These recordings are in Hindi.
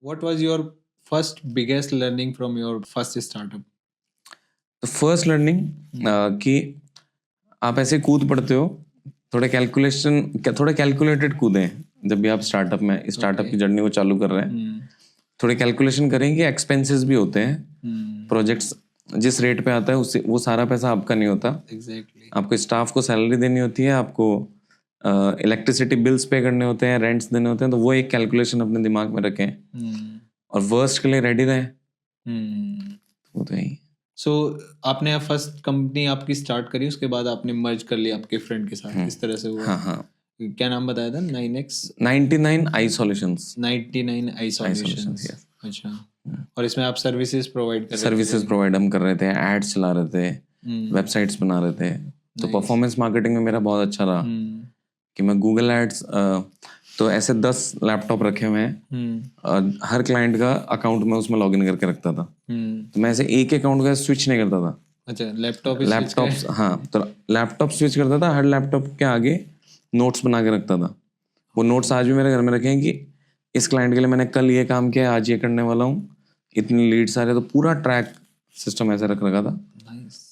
What was your first biggest learning from your first startup? तो फर्स्ट लर्निंग कि आप ऐसे कूद पड़ते हो, थोड़ा कैलकुलेटेड कूदें जब भी आप स्टार्टअप Okay. की जर्नी को चालू कर रहे हैं। थोड़े कैलकुलेशन करें कि एक्सपेंसेस भी होते हैं। प्रोजेक्ट्स जिस रेट पे आता है उससे वो सारा पैसा आपका नहीं होता। Exactly. आपको स्टाफ को सैलरी देनी होती है, आपको इलेक्ट्रिसिटी बिल्स पे करने होते हैं, रेंट्स देने होते हैं। तो वो एक कैलकुलेशन अपने दिमाग में रखें और वर्स्ट के लिए रेडी रहें। वो तो यही। सो आपने फर्स्ट कंपनी आपकी स्टार्ट करी, उसके बाद आपने मर्ज कर लिया आपके फ्रेंड के साथ, किस तरह से हुआ? हाँ हाँ, क्या नाम बताया था? 9x 99 आई सॉल्यूशंस। 99 आई सॉल्यूशंस। yes. अच्छा, और इसमें आप सर्विसेज प्रोवाइड कर रहे थे? सर्विसेज प्रोवाइड हम कर रहे थे, एड्स चला रहे थे, वेबसाइट्स बना रहे थे। तो परफॉर्मेंस मार्केटिंग में मेरा बहुत अच्छा रहा कि मैं गूगल एड्स, तो ऐसे 10 लैपटॉप रखे हुए हैं, हर क्लाइंट का अकाउंट में उसमें लॉगिन करके रखता था। तो मैं ऐसे एक अकाउंट का स्विच नहीं करता था। अच्छा, लैपटॉप हाँ, तो लैपटॉप स्विच करता था, हर लैपटॉप के आगे नोट्स बना के रखता था। वो नोट्स आज भी मेरे घर में रखे हैं कि इस क्लाइंट के लिए मैंने कल ये काम किया, आज ये करने वाला हूँ, इतनी लीड्स आ रहे, तो पूरा ट्रैक सिस्टम ऐसे रख रखा था।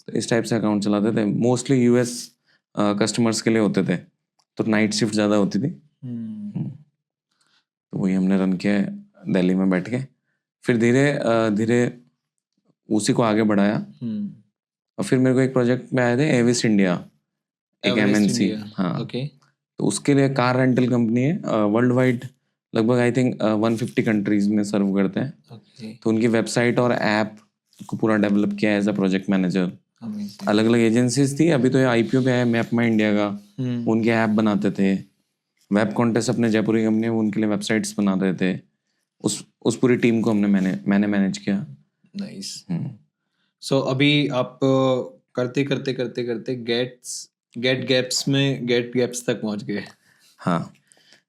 तो इस टाइप से अकाउंट चलाते थे। मोस्टली यूएस कस्टमर्स के लिए होते थे, तो नाइट शिफ्ट ज़्यादा होती थी। तो वही हमने रन किया दिल्ली में बैठ के। फिर धीरे धीरे उसी को आगे बढ़ाया। और फिर मेरे को एक प्रोजेक्ट में आए थे, एविस इंडिया, एक एमएनसी। हाँ, ओके। तो उसके लिए कार रेंटल कंपनी है, वर्ल्ड वाइड लगभग आई थिंक 150 कंट्रीज में सर्व करते हैं। तो उनकी वेबसाइट और ऐप को पूरा डेवलप किया एज अ प्रोजेक्ट मैनेजर। अलग अलग एजेंसीज थी, अभी तो ये आईपीओ पे आया मैप माई इंडिया का, उनके ऐप बनाते थे। वेब कॉन्टेस्ट अपने जयपुर की कंपनी है, उनके लिए वेबसाइट्स बना रहे थे। उस पूरी टीम को मैंने मैनेज किया। नाइस। सो अभी आप करते करते करते करते गेट गैप्स तक पहुंच गए। हाँ,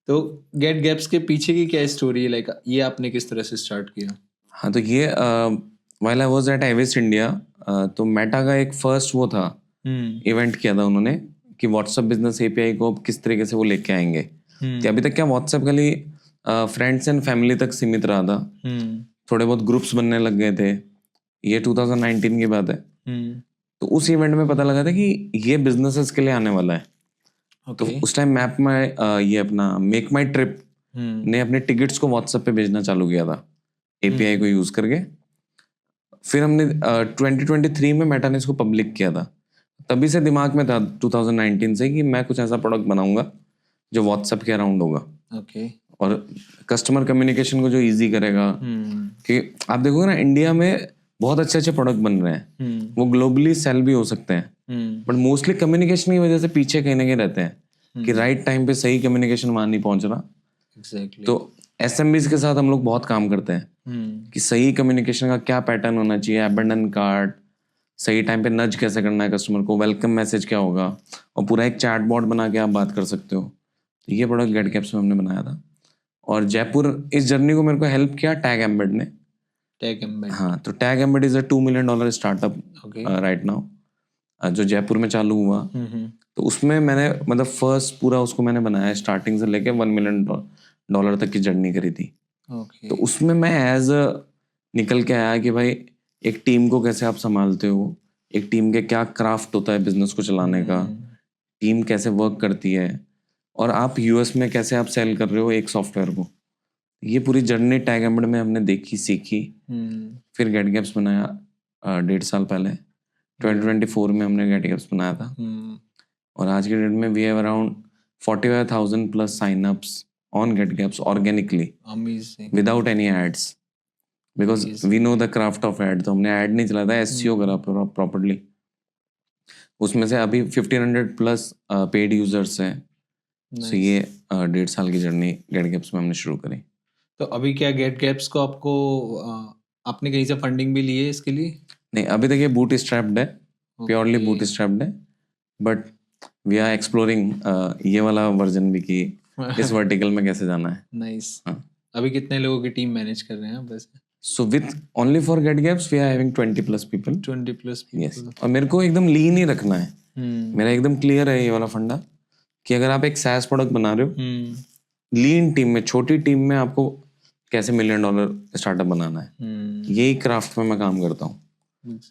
तो गेट गैप्स के पीछे की क्या स्टोरी है? लाइक ये आपने किस तरह से स्टार्ट किया? हाँ, तो ये while I was at Aves India, तो मेटा का एक फर्स्ट वो था, इवेंट किया था उन्होंने कि व्हाट्सएप बिजनेस एपीआई को किस तरीके से वो लेके आएंगे। कि अभी तक क्या व्हाट्सएप खाली फ्रेंड्स एंड फैमिली तक सीमित रहा था। थोड़े बहुत ग्रुप्स बनने लग गए थे। ये 2019 की बात है। तो उस इवेंट में पता लगा था कि ये बिजनेसेस के लिए आने वाला है। तो उस टाइम मैप में ये अपना मेक माई ट्रिप ने अपने टिकट्स को व्हाट्सएप पे भेजना चालू किया था, एपीआई को यूज करके। फिर हमने 2023 में मेटा ने इसको पब्लिक किया था। तभी से दिमाग में था 2019 से कि मैं कुछ ऐसा प्रोडक्ट बनाऊंगा जो व्हाट्सएप के अराउंड होगा। और कस्टमर कम्युनिकेशन को जो इजी करेगा। कि आप देखोगे ना, इंडिया में बहुत अच्छे अच्छे प्रोडक्ट बन रहे हैं, वो ग्लोबली सेल भी हो सकते हैं, बट मोस्टली कम्युनिकेशन की वजह से पीछे कहीं ना कहीं रहते हैं कि राइट टाइम पे सही कम्युनिकेशन वहां नहीं पहुंच रहा। तो एसएमबीज के साथ हम लोग बहुत काम करते हैं कि सही कम्युनिकेशन का क्या पैटर्न होना चाहिए, अबंडन कार्ड, सही टाइम पे नज कैसे करना है कस्टमर को, वेलकम मैसेज क्या होगा, और पूरा एक चैट बॉट बना के आप बात कर सकते हो। तो ये प्रोडक्ट गेट गैप्स में हमने बनाया था। और जयपुर इस जर्नी को मेरे को हेल्प किया टैग एम्बेड ने। हाँ, तो tag embed is a $2 million startup right now, जो जयपुर में चालू हुआ। तो उसमें मैंने मतलब फर्स्ट पूरा उसको मैंने बनाया, स्टार्टिंग से लेके $1 million तक की जर्नी करी थी। तो उसमें मैं एज निकल के आया कि भाई एक टीम को कैसे आप संभालते हो, एक टीम के क्या क्राफ्ट होता है बिजनेस को चलाने का, टीम कैसे वर्क करती है, और आप यूएस में कैसे आप सेल कर रहे हो एक सॉफ्टवेयर को। ये पूरी जर्नी टैग एम्बेड में हमने देखी, सीखी। फिर गेट गैप्स बनाया 1.5 साल पहले, 2024 में हमने गेट गैप्स बनाया था। और आज के डेट में we have around 45,000 plus signups on Gate Gaps organically, without any ads, because we know the craft of ad. तो हमने एड नहीं चलाया था, एसईओ करा प्रॉपर्ली। उसमें से अभी 1500 प्लस पेड यूजर्स हैं। सो ये 1.5 साल की जर्नी गेट गैप्स में हमने शुरू करी। तो अभी क्या गेट गैप्स को आपको आपने कहीं से फंडिंग भी ली है इसके लिए? नहीं, अभी तक ये बूट स्ट्रैप्ड है, प्योरली बूट स्ट्रैप्ड है। बट वी आर एक्सप्लोरिंग ये वाला वर्जन भी कि इस वर्टिकल में कैसे जाना है। नाइस। अभी कितने लोगों की टीम मैनेज कर रहे हैं आप वैसे? So with only for Get Gaps we are having 20 plus people. 20 plus people. Yes. और मेरे को एकदम लीन ही रखना है। मेरा एकदम क्लियर है ये वाला फंडा कि अगर आप एक SaaS प्रोडक्ट बना रहे हो, लीन टीम में, छोटी टीम में आपको कैसे $1 मिलियन स्टार्टअप बनाना है, यही क्राफ्ट में मैं काम करता हूँ।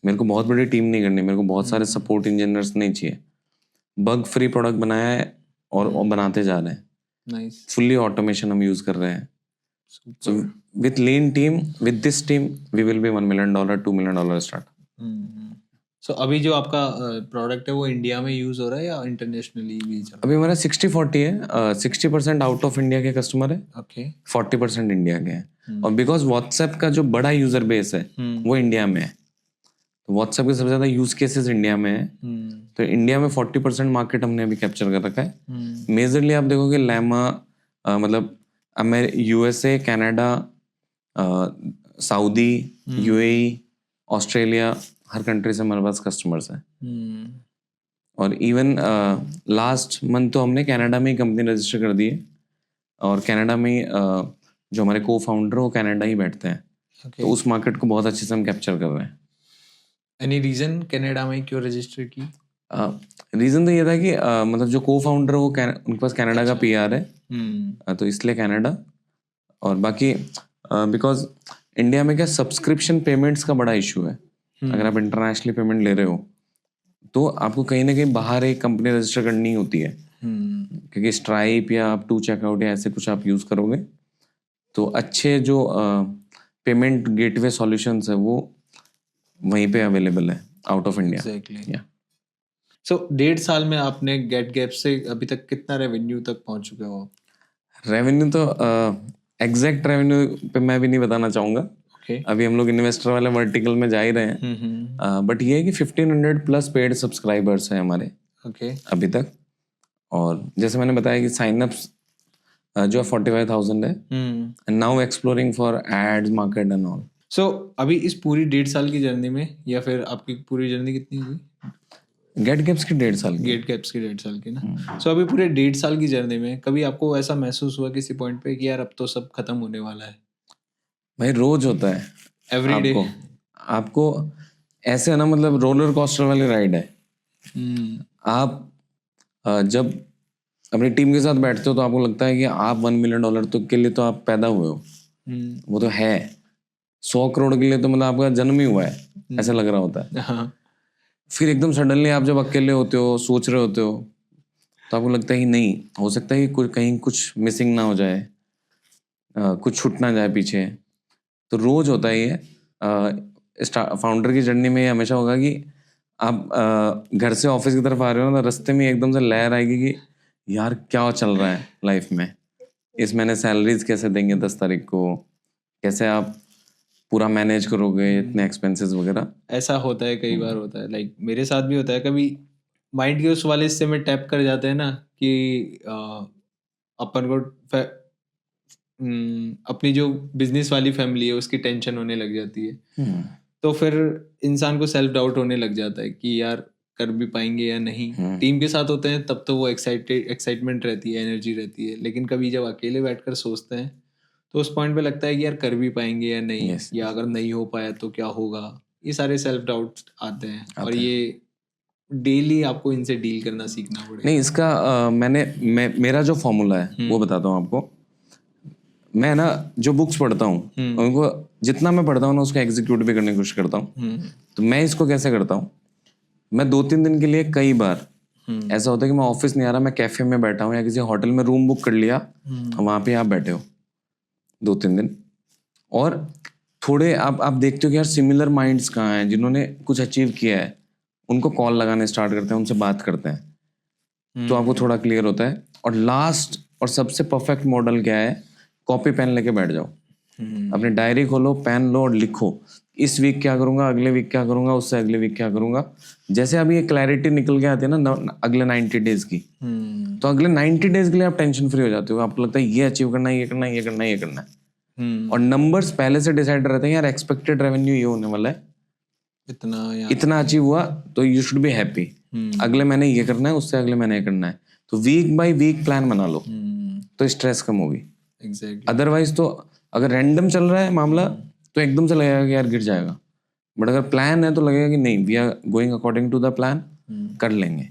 मेरे को बहुत बड़ी टीम नहीं करनी, मेरे को बहुत सारे सपोर्ट इंजीनियर्स नहीं चाहिए। बग फ्री प्रोडक्ट बनाया है और बनाते जा रहे हैं। नाइस। फुल्ली ऑटोमेशन हम यूज कर रहे हैं। So with lean team, with this team, we will be $1 million, $2 million startup. सो अभी जो आपका प्रोडक्ट है वो इंडिया में यूज हो रहा है या इंटरनेशनली भी चल रहा अभी हमारा 60-40 है। 60% आउट ऑफ इंडिया के कस्टमर है, है? ओके। 40% इंडिया के हैं। और बिकॉज व्हाट्सएप का जो बड़ा यूजर बेस है वो इंडिया में है, तो व्हाट्सएप के सबसे ज्यादा यूज केसेस इंडिया में है। तो इंडिया में 40% मार्केट हमने अभी कैप्चर कर रखा है। मेजरली आप देखोगे लैमा, मतलब USA, Canada, Saudi, UAE, Australia, हर कंट्री से हमारे पास कस्टमर्स हैं। और इवन लास्ट मंथ तो हमने कनाडा में ही कंपनी रजिस्टर कर दी है, और कनाडा में जो हमारे को फाउंडर वो कनाडा ही बैठते हैं। तो उस मार्केट को बहुत अच्छे से हम कैप्चर कर रहे हैं। एनी रीजन कनाडा में क्यों रजिस्टर की? रीजन तो ये था कि मतलब जो को फाउंडर है वो उनके पास कनाडा का पीआर है, तो इसलिए कनाडा। और बाकी बिकॉज इंडिया में क्या सब्सक्रिप्शन पेमेंट्स का बड़ा इशू है। अगर आप इंटरनेशनली पेमेंट ले रहे हो तो आपको कहीं ना कहीं बाहर एक कंपनी रजिस्टर करनी होती है, क्योंकि स्ट्राइप या आप टू चेकआउट या ऐसे कुछ आप यूज करोगे तो अच्छे जो पेमेंट गेटवे सॉल्यूशंस है वो वहीं पे अवेलेबल है आउट ऑफ इंडिया। एग्जैक्टली। सो 1.5 साल में आपने गेट गैप से अभी तक कितना रेवेन्यू तक पहुंच चुके हो? रेवेन्यू तो एग्जैक्ट रेवेन्यू पे मैं भी नहीं बताना चाहूंगा। अभी हम लोग इन्वेस्टर वाले वर्टिकल में जा ही रहे हैं, बट ये है कि 1500 प्लस पेड सब्सक्राइबर्स हैं हमारे अभी तक। और जैसे मैंने बताया कि साइनअप्स जो 45,000 है, and now exploring for ads, market and all. So अभी इस पूरी 1.5 साल की जर्नी में, या फिर आपकी पूरी जर्नी कितनी हुई? गेट गैप्स की 1.5 साल की। गेट गैप्स की 1.5 साल की ना। सो अभी पूरे 1.5 साल की जर्नी में कभी आपको ऐसा महसूस हुआ किसी पॉइंट पे कि यार अब तो सब खत्म होने वाला है? भाई रोज होता है, एवरी डे आपको ऐसे है ना, मतलब रोलर कोस्टर वाली राइड है। आप जब अपनी टीम के साथ बैठते हो तो आपको लगता है कि आप $1 मिलियन तो के लिए तो आप पैदा हुए हो, वो तो है। 100 करोड़ के लिए तो मतलब आपका जन्म ही हुआ है, ऐसा लग रहा होता है। फिर एकदम सडनली आप जब अकेले होते हो, सोच रहे होते हो, तो आपको लगता है कि नहीं हो सकता है कि कहीं कुछ मिसिंग ना हो जाए, कुछ छूट ना जाए पीछे। तो रोज होता है ये। फाउंडर की जर्नी में ये हमेशा होगा कि आप घर से ऑफिस की तरफ आ रहे हो ना, रास्ते में एकदम से लहर आएगी कि यार क्या चल रहा है लाइफ में, इस महीने सैलरीज कैसे देंगे 10 तारीख को, कैसे आप पूरा मैनेज करोगे इतने एक्सपेंसेस वगैरह। ऐसा होता है, कई बार होता है। लाइक मेरे साथ भी होता है। कभी माइंड के उस वाले हिस्से में टैप कर जाते हैं ना कि अपन को अपनी जो बिजनेस वाली फैमिली है उसकी टेंशन होने लग जाती है। तो फिर इंसान को सेल्फ डाउट होने लग जाता है कि यार कर भी पाएंगे या नहीं। टीम के साथ होते हैं तब तो वो एक्साइटमेंट रहती है, एनर्जी रहती है, लेकिन कभी जब अकेले बैठकर सोचते हैं तो उस पॉइंट पे लगता है कि यार कर भी पाएंगे या नहीं, या अगर नहीं हो पाया तो क्या होगा। ये सारे सेल्फ डाउट आते हैं, और ये डेली आपको इनसे डील करना सीखना पड़ेगा। नहीं, इसका मेरा जो फॉर्मूला है वो बताता हूँ आपको। मैं ना जो बुक्स पढ़ता हूँ उनको जितना मैं पढ़ता हूँ ना उसको एग्जीक्यूट भी करने की कोशिश करता हूँ। तो मैं इसको कैसे करता हूँ, मैं 2-3 दिन के लिए कई बार ऐसा होता है कि मैं ऑफिस नहीं आ रहा, मैं कैफे में बैठा हूँ या किसी होटल में रूम बुक कर लिया, वहां पे आप बैठे हो 2-3 दिन, और थोड़े आप देखते हो कि यार सिमिलर माइंड्स कहाँ हैं, जिन्होंने कुछ अचीव किया है, उनको कॉल लगाने स्टार्ट करते हैं, उनसे बात करते हैं, तो आपको थोड़ा क्लियर होता है। और लास्ट और सबसे परफेक्ट मॉडल क्या है, कॉपी पेन लेके बैठ जाओ, अपनी डायरी खोलो, पेन लो और लिखो, इस वीक क्या करूंगा, अगले वीक क्या करूंगा, उससे अगले वीक क्या करूंगा। जैसे अभी ये क्लैरिटी निकल के आती है ना अगले 90 डेज की, तो अगले 90 डेज के लिए आप टेंशन फ्री हो जाते हो। आपको लगता है ये अचीव करना है, ये करना है, ये करना है, ये करना है। और नंबर्स पहले से डिसाइड रहते हैं, यार एक्सपेक्टेड रेवेन्यू ये होने वाला है, इतना अचीव हुआ तो यू शुड बी हैप्पी, अगले महीने ये करना है, उससे अगले महीने ये करना है। तो वीक बाय वीक प्लान बना लो, तो स्ट्रेस कम होगी। अदरवाइज तो अगर रैंडम चल रहा है मामला तो एकदम से लगेगा कि यार गिर जाएगा, बट अगर प्लान है तो लगेगा कि नहीं, we are going according to the plan, कर लेंगे।